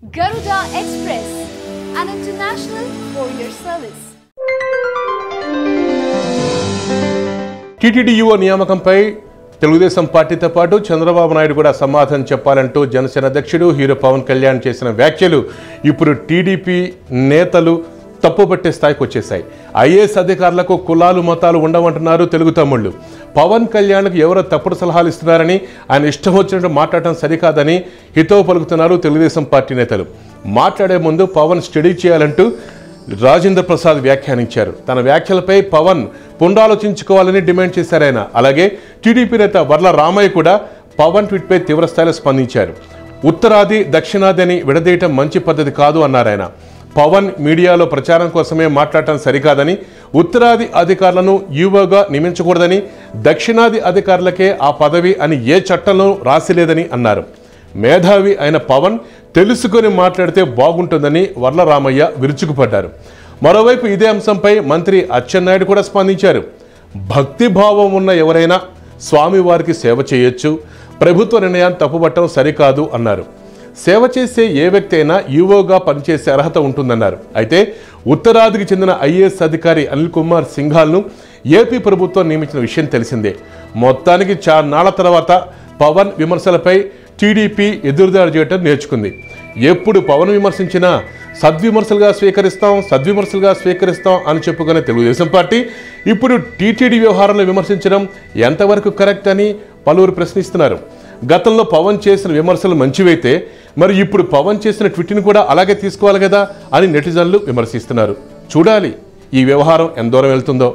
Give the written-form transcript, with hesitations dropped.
Garuda Express, an international courier service. టీటీడీయూ నియామకంపై Telugu Desam పార్టీతో పాటు చంద్రబాబు నాయుడు కూడా సమాధానం చెప్పాలంటూ జనసేన అధ్యక్షుడు హీరో పవన్ కళ్యాణ్ చేసిన వ్యాఖ్యలు ఇప్పుడు టీడీపీ నేతలు తప్పుపట్టే స్థాయికి వచ్చేశాయి. ఐఏఎస్ అధికారులకు కులాలు మతాలు ఉండవంటున్నారు తెలుగు తమ్ముళ్ళు. పవన్ కళ్యాణ్కు ఎవరో తప్పుడు సలహాలు ఇస్తున్నారని, ఆయన ఇష్టం వచ్చినట్టు మాట్లాడటం సరికాదని హితవు పలుకుతున్నారు తెలుగుదేశం పార్టీ నేతలు. మాట్లాడే ముందు పవన్ స్టడీ చేయాలంటూ రాజేంద్ర ప్రసాద్ వ్యాఖ్యానించారు. తన వ్యాఖ్యలపై పవన్ పునరాలోచించుకోవాలని డిమాండ్ చేశారు ఆయన. అలాగే టీడీపీ నేత వర్ల రామయ్య కూడా పవన్ ట్వీట్పై తీవ్రస్థాయిలో స్పందించారు. ఉత్తరాది దక్షిణాది అని విడదీయటం మంచి పద్ధతి కాదు అన్నారు ఆయన. పవన్ మీడియాలో ప్రచారం కోసమే మాట్లాడటం సరికాదని, ఉత్తరాది అధికారులను యూఓగా నియమించకూడదని, దక్షిణాది అధికారులకే ఆ పదవి అని ఏ చట్టంలో రాసిలేదని అన్నారు. మేధావి అయిన పవన్ తెలుసుకొని మాట్లాడితే బాగుంటుందని వర్ల రామయ్య విరుచుకుపడ్డారు. మరోవైపు ఇదే అంశంపై మంత్రి అచ్చెన్నాయుడు కూడా స్పందించారు. భక్తిభావం ఉన్న ఎవరైనా స్వామివారికి సేవ చేయొచ్చు, ప్రభుత్వ నిర్ణయాన్ని తప్పుపట్టడం సరికాదు అన్నారు. సేవ చేసే ఏ వ్యక్తి అయినా యూఓగా పనిచేసే అర్హత ఉంటుందన్నారు. అయితే ఉత్తరాదికి చెందిన ఐఏఎస్ అధికారి అనిల్ కుమార్ సింఘాల్ను ఏపీ ప్రభుత్వం నియమించిన విషయం తెలిసిందే. మొత్తానికి చాన్నాళ్ల తర్వాత పవన్ విమర్శలపై టీడీపీ ఎదురుదాడి చేయటం నేర్చుకుంది. ఎప్పుడు పవన్ విమర్శించినా సద్విమర్శలుగా స్వీకరిస్తాం అని చెప్పుకునే తెలుగుదేశం పార్టీ ఇప్పుడు టీటీడీ వ్యవహారంలో విమర్శించడం ఎంతవరకు కరెక్ట్ అని పలువురు ప్రశ్నిస్తున్నారు. గతంలో పవన్ చేసిన విమర్శలు మంచివైతే మరి ఇప్పుడు పవన్ చేసిన ట్వీట్ని కూడా అలాగే తీసుకోవాలి కదా అని నెటిజన్లు విమర్శిస్తున్నారు. చూడాలి ఈ వ్యవహారం ఎంత దూరం వెళ్తుందో.